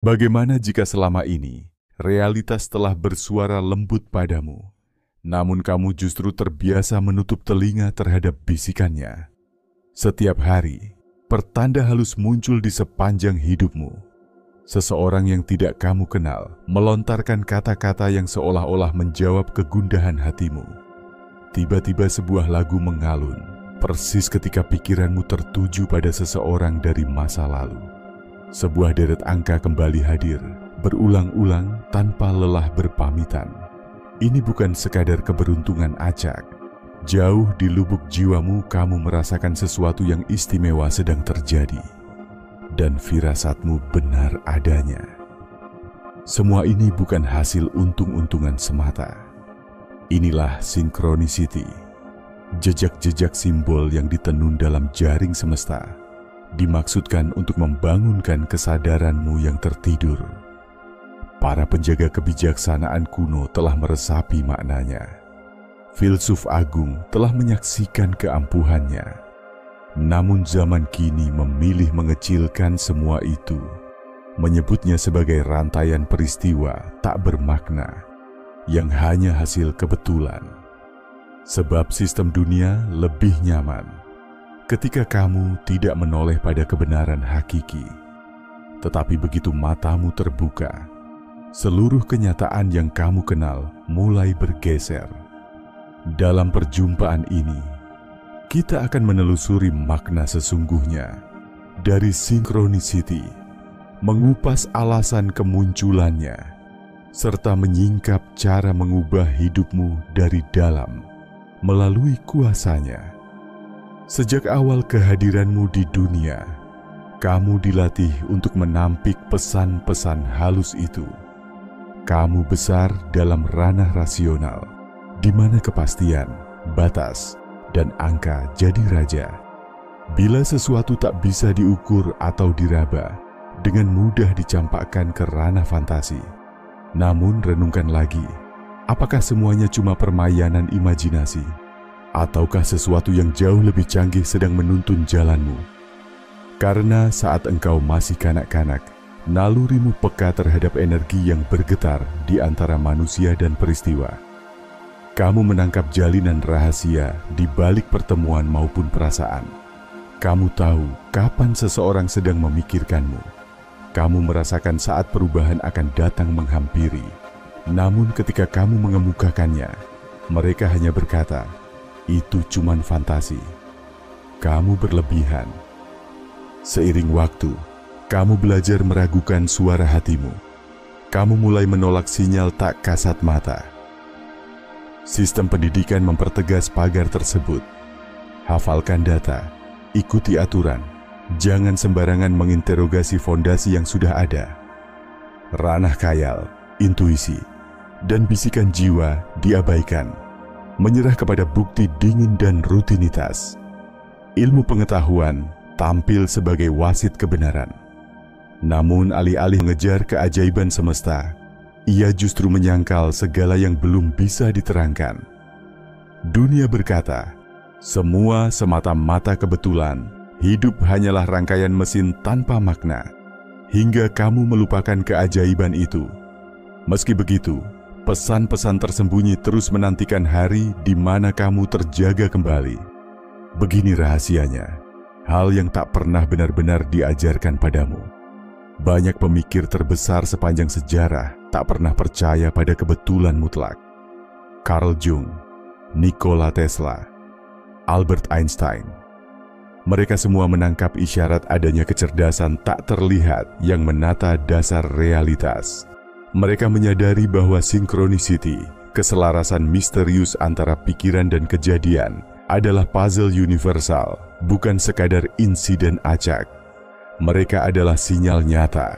Bagaimana jika selama ini realitas telah bersuara lembut padamu, namun kamu justru terbiasa menutup telinga terhadap bisikannya? Setiap hari, pertanda halus muncul di sepanjang hidupmu. Seseorang yang tidak kamu kenal melontarkan kata-kata yang seolah-olah menjawab kegundahan hatimu. Tiba-tiba sebuah lagu mengalun, persis ketika pikiranmu tertuju pada seseorang dari masa lalu. Sebuah deret angka kembali hadir, berulang-ulang tanpa lelah berpamitan. Ini bukan sekadar keberuntungan acak. Jauh di lubuk jiwamu kamu merasakan sesuatu yang istimewa sedang terjadi. Dan firasatmu benar adanya. Semua ini bukan hasil untung-untungan semata. Inilah synchronicity, jejak-jejak simbol yang ditenun dalam jaring semesta, dimaksudkan untuk membangunkan kesadaranmu yang tertidur. Para penjaga kebijaksanaan kuno telah meresapi maknanya. Filsuf agung telah menyaksikan keampuhannya. Namun zaman kini memilih mengecilkan semua itu, menyebutnya sebagai rantaian peristiwa tak bermakna, yang hanya hasil kebetulan. Sebab sistem dunia lebih nyaman ketika kamu tidak menoleh pada kebenaran hakiki. Tetapi begitu matamu terbuka, seluruh kenyataan yang kamu kenal mulai bergeser. Dalam perjumpaan ini, kita akan menelusuri makna sesungguhnya dari synchronicity, mengupas alasan kemunculannya, serta menyingkap cara mengubah hidupmu dari dalam melalui kuasanya. Sejak awal kehadiranmu di dunia, kamu dilatih untuk menampik pesan-pesan halus itu. Kamu besar dalam ranah rasional, di mana kepastian, batas, dan angka jadi raja. Bila sesuatu tak bisa diukur atau diraba, dengan mudah dicampakkan ke ranah fantasi. Namun renungkan lagi, apakah semuanya cuma permainan imajinasi? Ataukah sesuatu yang jauh lebih canggih sedang menuntun jalanmu? Karena saat engkau masih kanak-kanak, nalurimu peka terhadap energi yang bergetar di antara manusia dan peristiwa. Kamu menangkap jalinan rahasia di balik pertemuan maupun perasaan. Kamu tahu kapan seseorang sedang memikirkanmu. Kamu merasakan saat perubahan akan datang menghampiri. Namun ketika kamu mengemukakannya, mereka hanya berkata, "Itu cuman fantasi." Kamu berlebihan. Seiring waktu, kamu belajar meragukan suara hatimu. Kamu mulai menolak sinyal tak kasat mata. Sistem pendidikan mempertegas pagar tersebut. Hafalkan data, ikuti aturan, jangan sembarangan menginterogasi fondasi yang sudah ada. Ranah khayal, intuisi, dan bisikan jiwa diabaikan. Menyerah kepada bukti dingin dan rutinitas. Ilmu pengetahuan tampil sebagai wasit kebenaran. Namun alih-alih mengejar keajaiban semesta, ia justru menyangkal segala yang belum bisa diterangkan. Dunia berkata, semua semata-mata kebetulan, hidup hanyalah rangkaian mesin tanpa makna, hingga kamu melupakan keajaiban itu. Meski begitu, pesan-pesan tersembunyi terus menantikan hari di mana kamu terjaga kembali. Begini rahasianya, hal yang tak pernah benar-benar diajarkan padamu. Banyak pemikir terbesar sepanjang sejarah tak pernah percaya pada kebetulan mutlak. Carl Jung, Nikola Tesla, Albert Einstein. Mereka semua menangkap isyarat adanya kecerdasan tak terlihat yang menata dasar realitas. Mereka menyadari bahwa synchronicity, keselarasan misterius antara pikiran dan kejadian, adalah puzzle universal, bukan sekadar insiden acak. Mereka adalah sinyal nyata,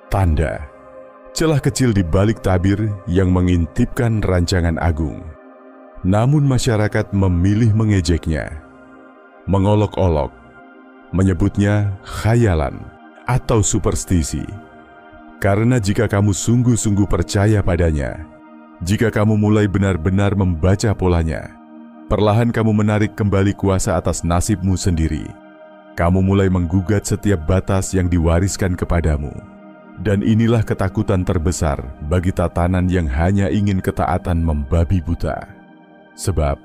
tanda, celah kecil di balik tabir yang mengintipkan rancangan agung. Namun masyarakat memilih mengejeknya, mengolok-olok, menyebutnya khayalan atau superstisi. Karena jika kamu sungguh-sungguh percaya padanya, jika kamu mulai benar-benar membaca polanya, perlahan kamu menarik kembali kuasa atas nasibmu sendiri. Kamu mulai menggugat setiap batas yang diwariskan kepadamu. Dan inilah ketakutan terbesar bagi tatanan yang hanya ingin ketaatan membabi buta. Sebab,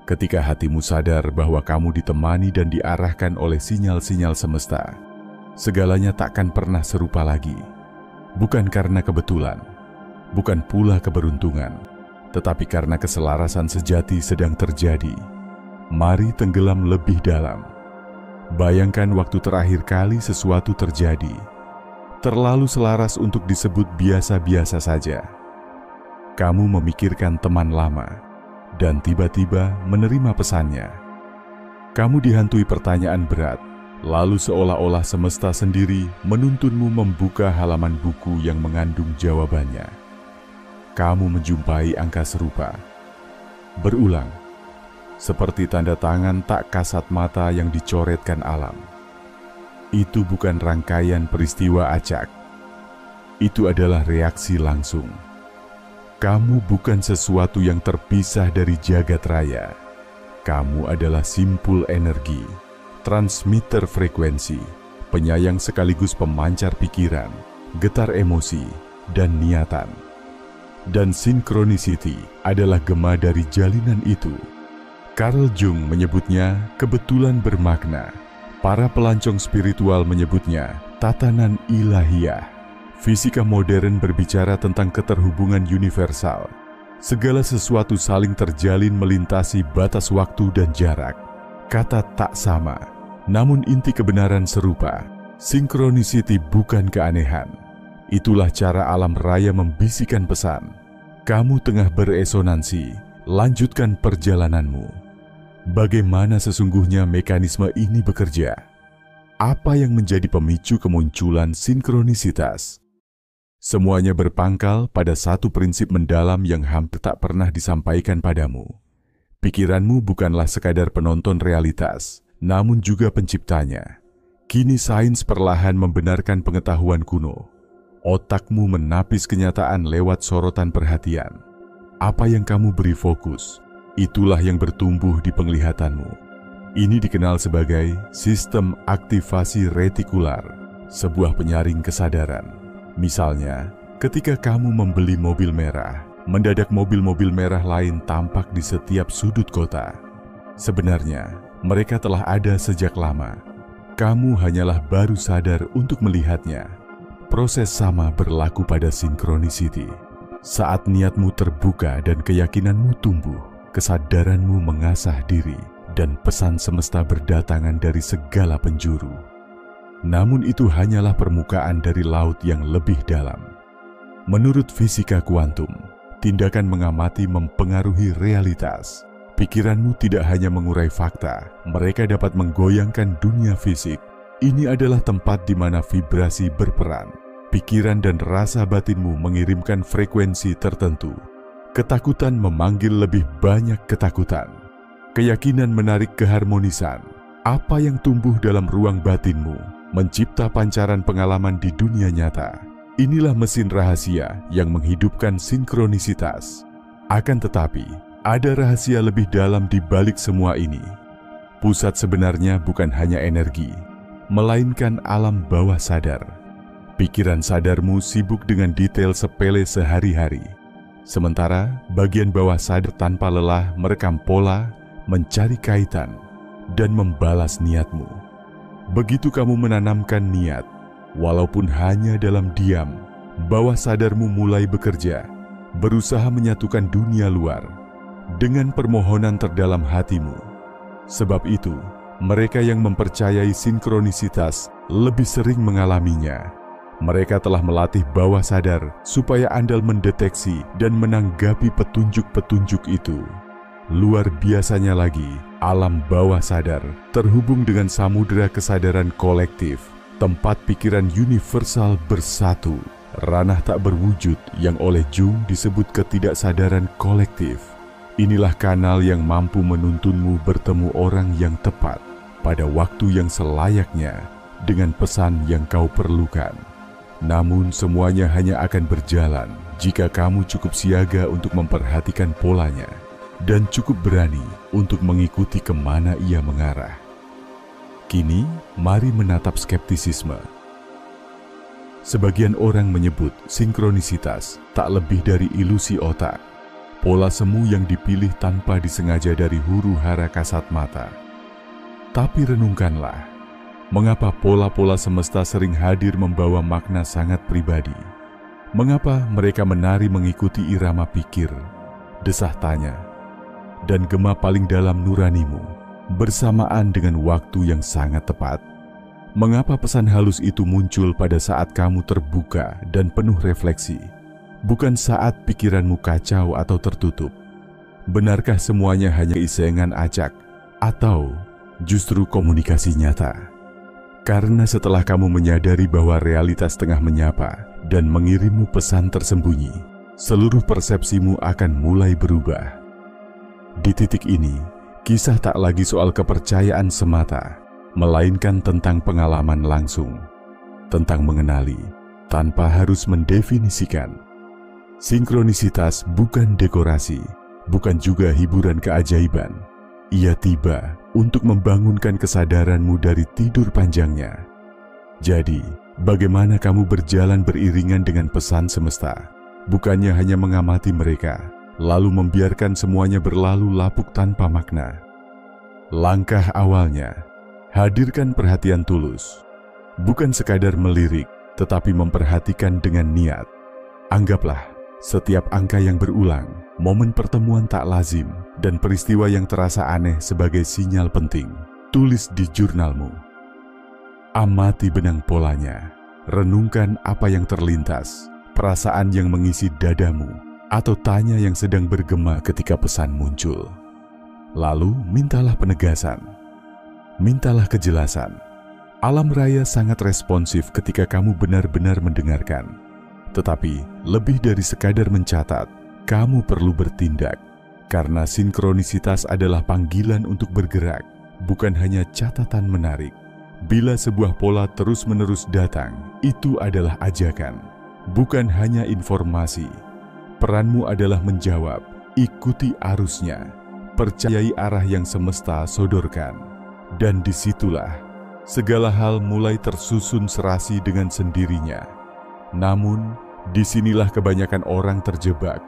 ketika hatimu sadar bahwa kamu ditemani dan diarahkan oleh sinyal-sinyal semesta, segalanya takkan pernah serupa lagi. Bukan karena kebetulan, bukan pula keberuntungan, tetapi karena keselarasan sejati sedang terjadi. Mari tenggelam lebih dalam. Bayangkan waktu terakhir kali sesuatu terjadi. Terlalu selaras untuk disebut biasa-biasa saja. Kamu memikirkan teman lama, dan tiba-tiba menerima pesannya. Kamu dihantui pertanyaan berat, lalu seolah-olah semesta sendiri menuntunmu membuka halaman buku yang mengandung jawabannya. Kamu menjumpai angka serupa. Berulang, seperti tanda tangan tak kasat mata yang dicoretkan alam. Itu bukan rangkaian peristiwa acak. Itu adalah reaksi langsung. Kamu bukan sesuatu yang terpisah dari jagat raya. Kamu adalah simpul energi, transmitter frekuensi, penyayang sekaligus pemancar pikiran, getar emosi, dan niatan. Dan synchronicity adalah gema dari jalinan itu. Carl Jung menyebutnya kebetulan bermakna. Para pelancong spiritual menyebutnya tatanan ilahiyah. Fisika modern berbicara tentang keterhubungan universal. Segala sesuatu saling terjalin melintasi batas waktu dan jarak. Kata tak sama, namun inti kebenaran serupa. Synchronicity bukan keanehan. Itulah cara alam raya membisikkan pesan. Kamu tengah beresonansi, lanjutkan perjalananmu. Bagaimana sesungguhnya mekanisme ini bekerja? Apa yang menjadi pemicu kemunculan sinkronisitas? Semuanya berpangkal pada satu prinsip mendalam yang hampir tak pernah disampaikan padamu. Pikiranmu bukanlah sekadar penonton realitas, namun juga penciptanya. Kini sains perlahan membenarkan pengetahuan kuno. Otakmu menapis kenyataan lewat sorotan perhatian. Apa yang kamu beri fokus, itulah yang bertumbuh di penglihatanmu. Ini dikenal sebagai sistem aktivasi retikular, sebuah penyaring kesadaran. Misalnya, ketika kamu membeli mobil merah, mendadak mobil-mobil merah lain tampak di setiap sudut kota. Sebenarnya, mereka telah ada sejak lama. Kamu hanyalah baru sadar untuk melihatnya. Proses sama berlaku pada synchronicity. Saat niatmu terbuka dan keyakinanmu tumbuh, kesadaranmu mengasah diri, dan pesan semesta berdatangan dari segala penjuru. Namun itu hanyalah permukaan dari laut yang lebih dalam. Menurut fisika kuantum, tindakan mengamati mempengaruhi realitas. Pikiranmu tidak hanya mengurai fakta, mereka dapat menggoyangkan dunia fisik. Ini adalah tempat di mana vibrasi berperan. Pikiran dan rasa batinmu mengirimkan frekuensi tertentu. Ketakutan memanggil lebih banyak ketakutan. Keyakinan menarik keharmonisan. Apa yang tumbuh dalam ruang batinmu mencipta pancaran pengalaman di dunia nyata. Inilah mesin rahasia yang menghidupkan sinkronisitas. Akan tetapi, ada rahasia lebih dalam di balik semua ini. Pusat sebenarnya bukan hanya energi, melainkan alam bawah sadar. Pikiran sadarmu sibuk dengan detail sepele sehari-hari. Sementara bagian bawah sadar tanpa lelah merekam pola, mencari kaitan, dan membalas niatmu. Begitu kamu menanamkan niat, walaupun hanya dalam diam, bawah sadarmu mulai bekerja, berusaha menyatukan dunia luar dengan permohonan terdalam hatimu. Sebab itu, mereka yang mempercayai sinkronisitas lebih sering mengalaminya. Mereka telah melatih bawah sadar supaya andal mendeteksi dan menanggapi petunjuk-petunjuk itu. Luar biasanya lagi, alam bawah sadar terhubung dengan samudera kesadaran kolektif, tempat pikiran universal bersatu, ranah tak berwujud yang oleh Jung disebut ketidaksadaran kolektif. Inilah kanal yang mampu menuntunmu bertemu orang yang tepat pada waktu yang selayaknya dengan pesan yang kau perlukan. Namun semuanya hanya akan berjalan jika kamu cukup siaga untuk memperhatikan polanya dan cukup berani untuk mengikuti kemana ia mengarah. Kini, mari menatap skeptisisme. Sebagian orang menyebut sinkronisitas tak lebih dari ilusi otak, pola semu yang dipilih tanpa disengaja dari huru-hara kasat mata. Tapi renungkanlah, mengapa pola-pola semesta sering hadir membawa makna sangat pribadi? Mengapa mereka menari mengikuti irama pikir, desah tanya, dan gema paling dalam nuranimu bersamaan dengan waktu yang sangat tepat? Mengapa pesan halus itu muncul pada saat kamu terbuka dan penuh refleksi, bukan saat pikiranmu kacau atau tertutup? Benarkah semuanya hanya isengan acak atau justru komunikasi nyata? Karena setelah kamu menyadari bahwa realitas tengah menyapa dan mengirimmu pesan tersembunyi, seluruh persepsimu akan mulai berubah. Di titik ini, kisah tak lagi soal kepercayaan semata, melainkan tentang pengalaman langsung, tentang mengenali tanpa harus mendefinisikan. Sinkronisitas bukan dekorasi, bukan juga hiburan keajaiban. Ia tiba untuk membangunkan kesadaranmu dari tidur panjangnya. Jadi, bagaimana kamu berjalan beriringan dengan pesan semesta, bukannya hanya mengamati mereka, lalu membiarkan semuanya berlalu lapuk tanpa makna. Langkah awalnya, hadirkan perhatian tulus, bukan sekadar melirik, tetapi memperhatikan dengan niat. Anggaplah setiap angka yang berulang, momen pertemuan tak lazim, dan peristiwa yang terasa aneh sebagai sinyal penting. Tulis di jurnalmu. Amati benang polanya, renungkan apa yang terlintas, perasaan yang mengisi dadamu, atau tanya yang sedang bergema ketika pesan muncul. Lalu mintalah penegasan. Mintalah kejelasan. Alam raya sangat responsif ketika kamu benar-benar mendengarkan. Tetapi, lebih dari sekadar mencatat, kamu perlu bertindak. Karena sinkronisitas adalah panggilan untuk bergerak, bukan hanya catatan menarik. Bila sebuah pola terus-menerus datang, itu adalah ajakan, bukan hanya informasi. Peranmu adalah menjawab, ikuti arusnya, percayai arah yang semesta sodorkan. Dan disitulah, segala hal mulai tersusun serasi dengan sendirinya. Namun, disinilah kebanyakan orang terjebak.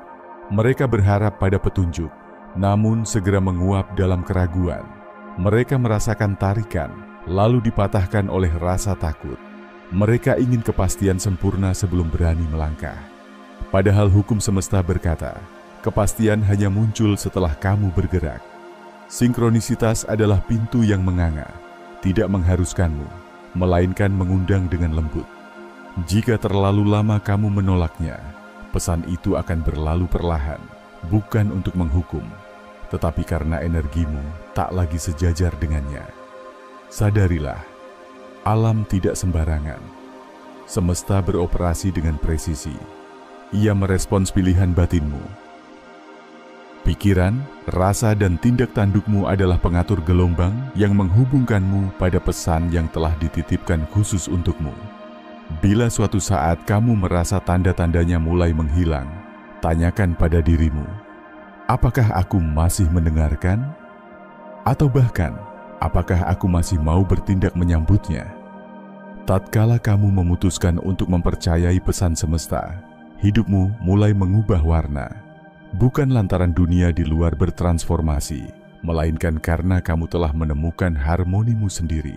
Mereka berharap pada petunjuk, namun segera menguap dalam keraguan. Mereka merasakan tarikan, lalu dipatahkan oleh rasa takut. Mereka ingin kepastian sempurna sebelum berani melangkah. Padahal hukum semesta berkata, kepastian hanya muncul setelah kamu bergerak. Sinkronisitas adalah pintu yang menganga, tidak mengharuskanmu, melainkan mengundang dengan lembut. Jika terlalu lama kamu menolaknya, pesan itu akan berlalu perlahan, bukan untuk menghukum, tetapi karena energimu tak lagi sejajar dengannya. Sadarilah, alam tidak sembarangan. Semesta beroperasi dengan presisi. Ia merespons pilihan batinmu. Pikiran, rasa, dan tindak tandukmu adalah pengatur gelombang yang menghubungkanmu pada pesan yang telah dititipkan khusus untukmu. Bila suatu saat kamu merasa tanda-tandanya mulai menghilang, tanyakan pada dirimu, apakah aku masih mendengarkan? Atau bahkan, apakah aku masih mau bertindak menyambutnya? Tatkala kamu memutuskan untuk mempercayai pesan semesta, hidupmu mulai mengubah warna. Bukan lantaran dunia di luar bertransformasi, melainkan karena kamu telah menemukan harmonimu sendiri.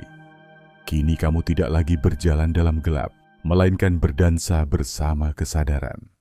Kini kamu tidak lagi berjalan dalam gelap, melainkan berdansa bersama kesadaran.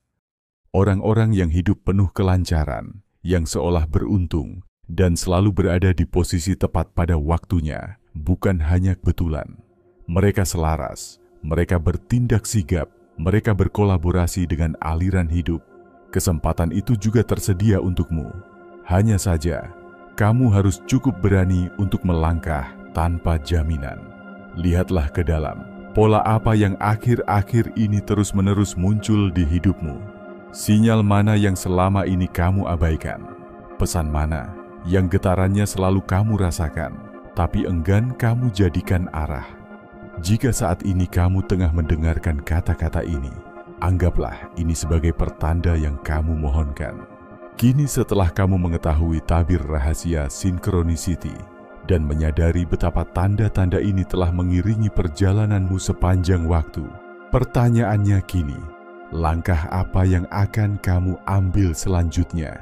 Orang-orang yang hidup penuh kelancaran, yang seolah beruntung, dan selalu berada di posisi tepat pada waktunya, bukan hanya kebetulan. Mereka selaras, mereka bertindak sigap, mereka berkolaborasi dengan aliran hidup. Kesempatan itu juga tersedia untukmu. Hanya saja, kamu harus cukup berani untuk melangkah tanpa jaminan. Lihatlah ke dalam, pola apa yang akhir-akhir ini terus-menerus muncul di hidupmu. Sinyal mana yang selama ini kamu abaikan? Pesan mana yang getarannya selalu kamu rasakan, tapi enggan kamu jadikan arah? Jika saat ini kamu tengah mendengarkan kata-kata ini, anggaplah ini sebagai pertanda yang kamu mohonkan. Kini setelah kamu mengetahui tabir rahasia sinkronisiti dan menyadari betapa tanda-tanda ini telah mengiringi perjalananmu sepanjang waktu, Pertanyaannya kini, langkah apa yang akan kamu ambil selanjutnya?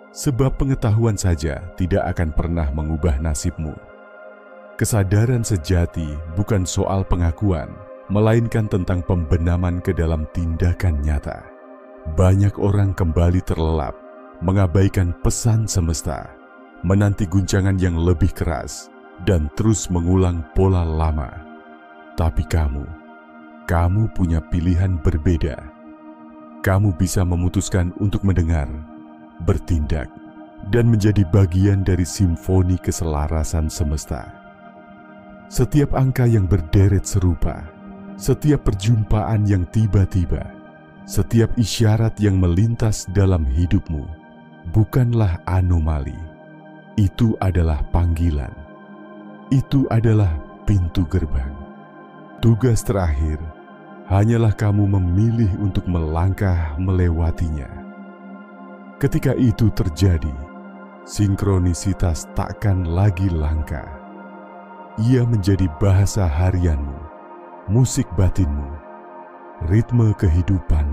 Sebab pengetahuan saja tidak akan pernah mengubah nasibmu. Kesadaran sejati bukan soal pengakuan, melainkan tentang pembenaman ke dalam tindakan nyata. Banyak orang kembali terlelap, mengabaikan pesan semesta, menanti guncangan yang lebih keras, dan terus mengulang pola lama. Tapi kamu punya pilihan berbeda. Kamu bisa memutuskan untuk mendengar, bertindak, dan menjadi bagian dari simfoni keselarasan semesta. Setiap angka yang berderet serupa, setiap perjumpaan yang tiba-tiba, setiap isyarat yang melintas dalam hidupmu, bukanlah anomali. Itu adalah panggilan. Itu adalah pintu gerbang. Tugas terakhir hanyalah kamu memilih untuk melangkah melewatinya. Ketika itu terjadi, sinkronisitas takkan lagi langka. Ia menjadi bahasa harianmu, musik batinmu, ritme kehidupanmu.